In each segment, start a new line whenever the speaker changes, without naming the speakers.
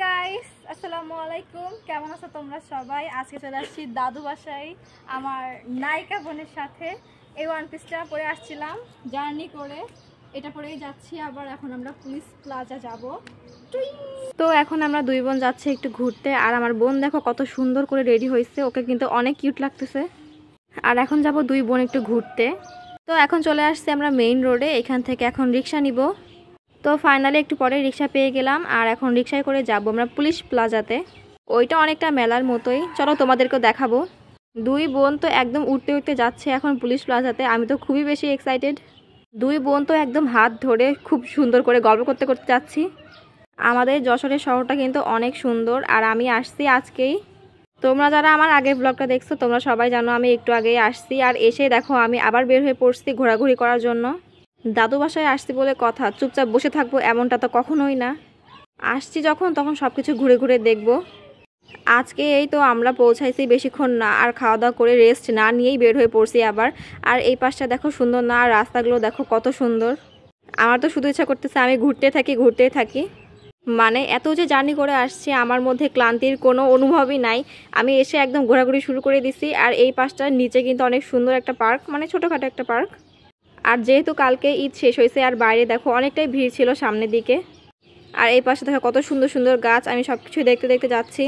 Guys, আসসালামু আলাইকুম। কেমন আছো তোমরা সবাই? আজকে চলে আসছি দাদু বাসায় আমার নায়িকা বোনের সাথে। এই ওয়ান পিসটা পরে আসছিলাম জার্নি করে, এটা পরেই যাচ্ছি। আবার এখন আমরা পুলিশ প্লাজা যাব। তো এখন আমরা দুই বোন যাচ্ছি একটু ঘুরতে। আর আমার বোন দেখো কত সুন্দর করে রেডি হয়েছে, ওকে কিন্তু অনেক কিউট লাগতেছে। আর এখন যাব দুই বোন একটু ঘুরতে। তো এখন চলে আসছি আমরা মেইন রোডে, এখান থেকে এখন রিক্সা নিব। তো ফাইনালি একটু পরে রিক্সা পেয়ে গেলাম, আর এখন রিক্সায় করে যাব আমরা পুলিশ প্লাজাতে। ওইটা অনেকটা মেলার মতোই, চলো তোমাদেরকেও দেখাবো। দুই বোন তো একদম উঠতে উঠতে যাচ্ছে এখন পুলিশ প্লাজাতে। আমি তো খুবই বেশি এক্সাইটেড। দুই বোন তো একদম হাত ধরে খুব সুন্দর করে গল্প করতে করতে যাচ্ছি। আমাদের যশোরের শহরটা কিন্তু অনেক সুন্দর, আর আমি আসছি আজকেই। তোমরা যারা আমার আগের ব্লগটা দেখছো তোমরা সবাই জানো আমি একটু আগেই আসছি। আর এসে দেখো আমি আবার বের হয়ে পড়ছি ঘোরাঘুরি করার জন্য। দাদু বাসায় আসছি বলে কথা, চুপচাপ বসে থাকবো এমনটা তো কখনোই না। আসছি যখন তখন সব কিছু ঘুরে ঘুরে দেখব। আজকে এই তো আমরা পৌঁছাইছি বেশিক্ষণ না, আর খাওয়া দাওয়া করে রেস্ট না নিয়েই বের হয়ে পড়ছি আবার। আর এই পাশটা দেখো সুন্দর না, আর রাস্তাগুলো দেখো কত সুন্দর। আমার তো শুধু ইচ্ছা করতেছে আমি ঘুরতেই থাকি। মানে এত যে জার্নি করে আসছি, আমার মধ্যে ক্লান্তির কোনো অনুভবই নাই। আমি এসে একদম ঘোরাঘুরি শুরু করে দিছি। আর এই পাশটার নিচে কিন্তু অনেক সুন্দর একটা পার্ক, মানে ছোটোখাটো একটা পার্ক। আর যেহেতু কালকে ঈদ শেষ হয়েছে, আর বাইরে দেখো অনেকটাই ভিড় ছিল সামনের দিকে। আর এই পাশে দেখো কত সুন্দর সুন্দর গাছ, আমি সব কিছু দেখতে দেখতে যাচ্ছি।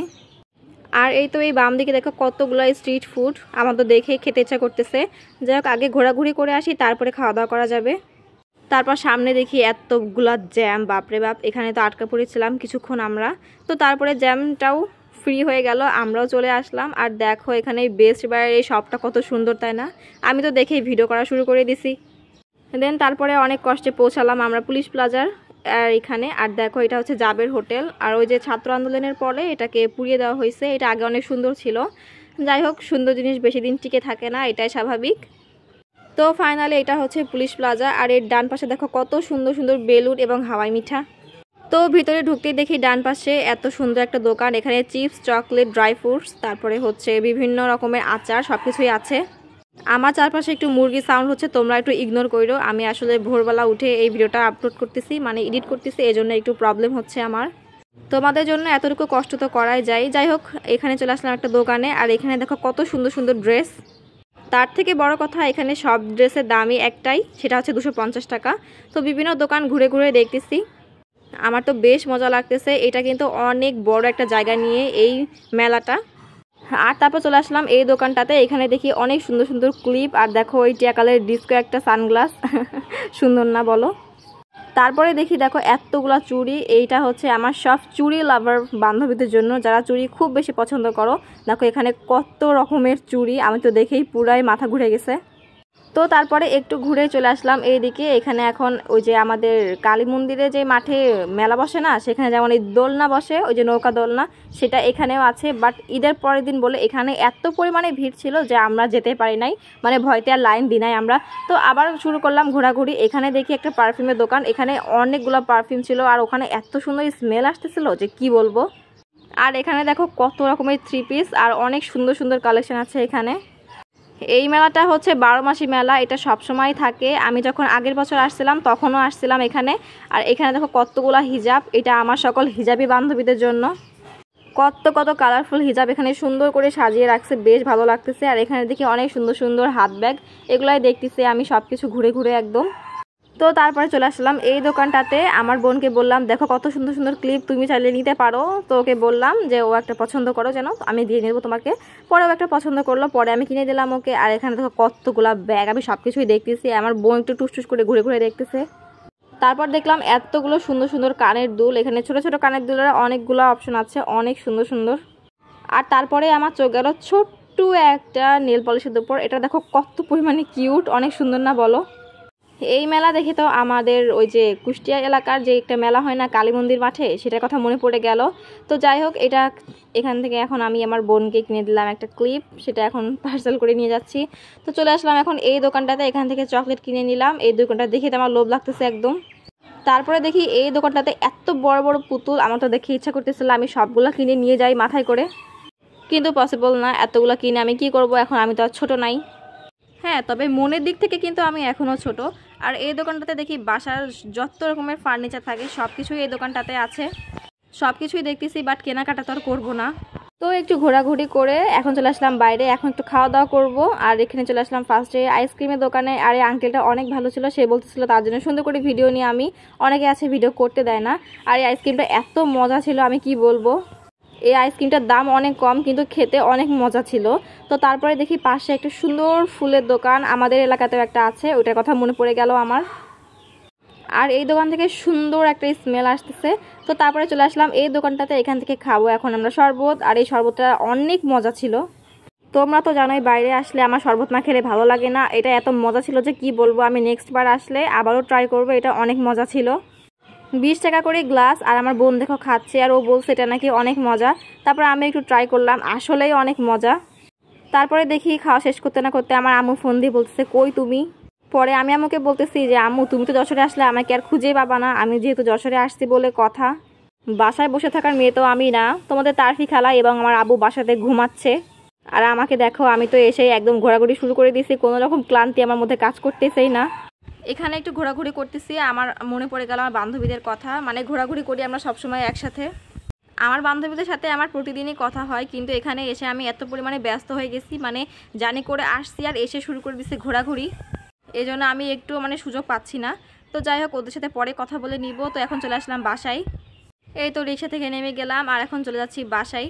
আর এই তো এই বাম দিকে দেখো কতগুলো স্ট্রিট ফুড, আমার তো দেখেই খেতে ইচ্ছা করতেছে। যাই হোক আগে ঘোরাঘুরি করে আসি, তারপরে খাওয়া দাওয়া করা যাবে। তারপর সামনে দেখি এতগুলা জ্যাম, বাপরে বাপ, এখানে তো আটকা পড়েছিলাম কিছুক্ষণ আমরা। তো তারপরে জ্যামটাও ফ্রি হয়ে গেল, আমরাও চলে আসলাম। আর দেখো এখানে বেস্ট বাইরের এই শপটা কত সুন্দর, তাই না? আমি তো দেখেই ভিডিও করা শুরু করে দিছি। দেন তারপরে অনেক কষ্টে পৌঁছালাম আমরা পুলিশ প্লাজার আর এখানে। আর দেখো এটা হচ্ছে জাবের হোটেল। আর ওই যে ছাত্র আন্দোলনের পরে এটাকে পুড়িয়ে দেওয়া হয়েছে। এটা আগে অনেক সুন্দর ছিল। যাই হোক, সুন্দর জিনিস বেশি দিন টিকে থাকে না, এটাই স্বাভাবিক। তো ফাইনালি এটা হচ্ছে পুলিশ প্লাজা। আর এর ডান পাশে দেখো কত সুন্দর সুন্দর বেলুন এবং হাওয়াই মিঠা। তো ভিতরে ঢুকতেই দেখি ডান পাশে এত সুন্দর একটা দোকান। এখানে চিপস, চকলেট, ড্রাই ফ্রুটস, তারপরে হচ্ছে বিভিন্ন রকমের আচার, সব কিছুই আছে। আমার চারপাশে একটু মুরগি সাউন্ড হচ্ছে, তোমরা একটু ইগনোর করো। আমি আসলে ভোরবেলা উঠে এই ভিডিওটা আপলোড করতেছি, মানে এডিট করতেছি, এই জন্য একটু প্রবলেম হচ্ছে আমার। তোমাদের জন্য এতটুকু কষ্ট তো করাই যায়। যাই হোক, এখানে চলে আসলাম একটা দোকানে। আর এখানে দেখো কত সুন্দর সুন্দর ড্রেস। তার থেকে বড় কথা, এখানে সব ড্রেসের দামই একটাই, সেটা হচ্ছে 250 টাকা। তো বিভিন্ন দোকান ঘুরে ঘুরে দেখতেছি, আমার তো বেশ মজা লাগতেছে। এটা কিন্তু অনেক বড় একটা জায়গা নিয়ে এই মেলাটা। আর তারপর চলে আসলাম এই দোকানটাতে। এখানে দেখি অনেক সুন্দর সুন্দর ক্লিপ, আর দেখো ওই টিয়া কালারের ডিস্কো একটা সানগ্লাস সুন্দর না বলো? তারপরে দেখো এতগুলা চুড়ি। এইটা হচ্ছে আমার সব চুড়ি লাভার বান্ধবীদের জন্য, যারা চুড়ি খুব বেশি পছন্দ করো। দেখো এখানে কত রকমের চুড়ি, আমি তো দেখেই পুরাই মাথা ঘুরে গেছে। তো তারপরে একটু ঘুরে চলে আসলাম এইদিকে। এখানে এখন ওই যে আমাদের কালী মন্দিরে যে মাঠে মেলা বসে না, সেখানে যেমন এই দোলনা বসে, ওই যে নৌকা দোলনা, সেটা এখানেও আছে। বাট ঈদের পরের দিন বলে এখানে এত পরিমাণে ভিড় ছিল যে আমরা যেতে পারি নাই, মানে ভয়তে আর লাইন দিই নাই আমরা। তো আবার শুরু করলাম ঘোরাঘুরি। এখানে দেখি একটা পারফিউমের দোকান, এখানে অনেকগুলো পারফিউম ছিল, আর ওখানে এত সুন্দর স্মেল আসতেছিল যে কি বলবো। আর এখানে দেখো কত রকমের থ্রি পিস, আর অনেক সুন্দর সুন্দর কালেকশন আছে এখানে। এই মেলাটা হচ্ছে 12 মাসি মেলা, এটা সবসময় থাকে। আমি যখন আগের বছর আসছিলাম তখনও আসছিলাম এখানে। আর এখানে দেখো কতগুলা হিজাব, এটা আমার সকল হিজাবি বান্ধবীদের জন্য। কত কত কালারফুল হিজাব এখানে সুন্দর করে সাজিয়ে রাখছে, বেশ ভালো লাগতেছে। আর এখানে দেখি অনেক সুন্দর সুন্দর হাত ব্যাগ, এগুলাই দেখতেছি আমি সব কিছু ঘুরে ঘুরে একদম। তো তারপরে চলে আসলাম এই দোকানটাতে। আমার বোনকে বললাম দেখো কত সুন্দর সুন্দর ক্লিপ, তুমি চাইলে নিতে পারো। তো ওকে বললাম যে ও একটা পছন্দ করো, যেন আমি দিয়ে নেবো তোমাকে। পরেও একটা পছন্দ করলো, পরে আমি কিনে দিলাম ওকে। আর এখানে দেখো কতগুলা ব্যাগ, আমি সব কিছুই দেখতেছি। আমার বোন একটু টুসটুস করে ঘুরে ঘুরে দেখতেছে। তারপর দেখলাম এতগুলো সুন্দর সুন্দর কানের দুল। এখানে ছোট ছোট কানের দুলের অনেকগুলো অপশন আছে, অনেক সুন্দর সুন্দর। আর তারপরে আমার চোখ গেল ছোট্ট একটা নেল পলিশের উপর। এটা দেখো কত পরিমাণে কিউট, অনেক সুন্দর না বলো? এই মেলা দেখে তো আমাদের ওই যে কুষ্টিয়া এলাকার যে একটা মেলা হয় না কালী মন্দির মাঠে, সেটার কথা মনে পড়ে গেল। তো যাই হোক, এটা এখান থেকে এখন আমি আমার বোনকে কিনে দিলাম একটা ক্লিপ, সেটা এখন পার্সেল করে নিয়ে যাচ্ছি। তো চলে আসলাম এখন এই দোকানটাতে, এখান থেকে চকলেট কিনে নিলাম। এই দোকানটা দেখে তো আমার লোভ লাগতেছে একদম। তারপরে দেখি এই দোকানটাতে এত বড় বড় পুতুল, আমার তো দেখে ইচ্ছা করতেছিল আমি সবগুলো কিনে নিয়ে যাই মাথায় করে, কিন্তু পসিবল না। এতগুলো কিনে আমি কি করব এখন, আমি তো আর ছোটো নাই। হ্যাঁ, তবে মনের দিক থেকে কিন্তু আমি এখনও ছোট। আর এই দোকানটাতে দেখি বাসার যত রকমের ফার্নিচার থাকে সব কিছুই এই দোকানটাতে আছে। সব কিছুই দেখতেছি, বাট কেনাকাটা তো আর করবো না। তো একটু ঘোরাঘুরি করে এখন চলে আসলাম বাইরে, এখন একটু খাওয়া দাওয়া করবো। আর এখানে চলে আসলাম ফার্স্টে আইসক্রিমের দোকানে। আর এই আঙ্কেলটা অনেক ভালো ছিল, সে বলতেছিল তার জন্য সুন্দর করে ভিডিও নিয়ে আমি, অনেকে আছে ভিডিও করতে দেয় না। আর এই আইসক্রিমটা এত মজা ছিল আমি কি বলবো। এই আইসক্রিমটার দাম অনেক কম কিন্তু খেতে অনেক মজা ছিল। তো তারপরে দেখি পাশে একটা সুন্দর ফুলের দোকান, আমাদের এলাকাতেও একটা আছে, ওইটার কথা মনে পড়ে গেল আমার। আর এই দোকান থেকে সুন্দর একটা স্মেল আসতেছে। তো তারপরে চলে আসলাম এই দোকানটাতে, এখান থেকে খাবো এখন আমরা শরবত। আর এই শরবতটা অনেক মজা ছিল। তোমরা তো জানোই বাইরে আসলে আমার শরবত না খেলে ভালো লাগে না, এটা এত মজা ছিল যে কি বলবো। আমি নেক্সট বার আসলে আবারও ট্রাই করবো, এটা অনেক মজা ছিল। 20 টাকা করে গ্লাস। আর আমার বোন দেখো খাচ্ছে, আর ও বলছে এটা নাকি অনেক মজা। তারপর আমি একটু ট্রাই করলাম, আসলেই অনেক মজা। তারপরে দেখি খাওয়া শেষ করতে না করতে আমার আম্মু ফোন দিয়ে বলতেছে কই তুমি। পরে আমি আম্মুকে বলতেছি যে আম্মু তুমি তো যশোরে আসলে আমাকে আর খুঁজেই পাবা না, আমি যেহেতু যশোরে আসছি বলে কথা। বাসায় বসে থাকার মেয়ে তো আমি না, তোমাদের তারফি খালা এবং আমার আব্বু বাসাতে ঘুমাচ্ছে। আর আমাকে দেখো, আমি তো এসেই একদম ঘোরাঘুরি শুরু করে দিয়েছি, কোনো রকম ক্লান্তি আমার মধ্যে কাজ করতেছেই না। এখানে একটু ঘোরাঘুরি করতেছি, আমার মনে পড়ে গেল আমার বান্ধবীদের কথা। মানে ঘোরাঘুরি করি আমরা সবসময় একসাথে। আমার বান্ধবীদের সাথে আমার প্রতিদিনই কথা হয়, কিন্তু এখানে এসে আমি এত পরিমাণে ব্যস্ত হয়ে গেছি, মানে জার্নি করে আসছি আর এসে শুরু করে দিচ্ছি ঘোরাঘুরি। এই জন্য আমি একটু মানে সুযোগ পাচ্ছি না। তো যাই হোক, ওদের সাথে পরে কথা বলে নিব। তো এখন চলে আসলাম বাসায়। এই তো রিক্সা থেকে নেমে গেলাম আর এখন চলে যাচ্ছি বাসায়।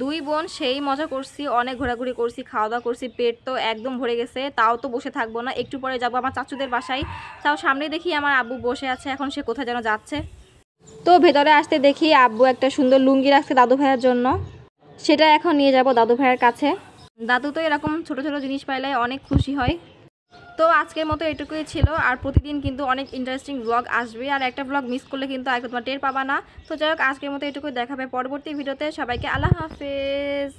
দুই বোন সেই মজা করছি, অনেক ঘোরাঘুরি করছি, খাওয়া দাওয়া করছি, পেট তো একদম ভরে গেছে। তাও তো বসে থাকবো না, একটু পরে যাবো আমার চাচুদের বাসায়। তাও সামনে দেখি আমার আব্বু বসে আছে, এখন সে কোথায় যেন যাচ্ছে। তো ভেতরে আসতে দেখি আব্বু একটা সুন্দর লুঙ্গি রাখছে দাদু ভাইয়ের জন্য, সেটা এখন নিয়ে যাব দাদু ভাইয়ের কাছে। দাদু তো এরকম ছোট ছোট জিনিস পাইলে অনেক খুশি হয়। তো আজকের মতো এটুকুই ছিল, আর প্রতিদিন কিন্তু অনেক ইন্টারেস্টিং ব্লগ আসবে, আর একটা ব্লগ মিস করলে কিন্তু আরেকটা তোমার টের পাবা না। তো যাই হোক, আজকের মতো এটুকুই, দেখাবে পরবর্তী ভিডিওতে। সবাইকে আল্লাহ হাফেজ।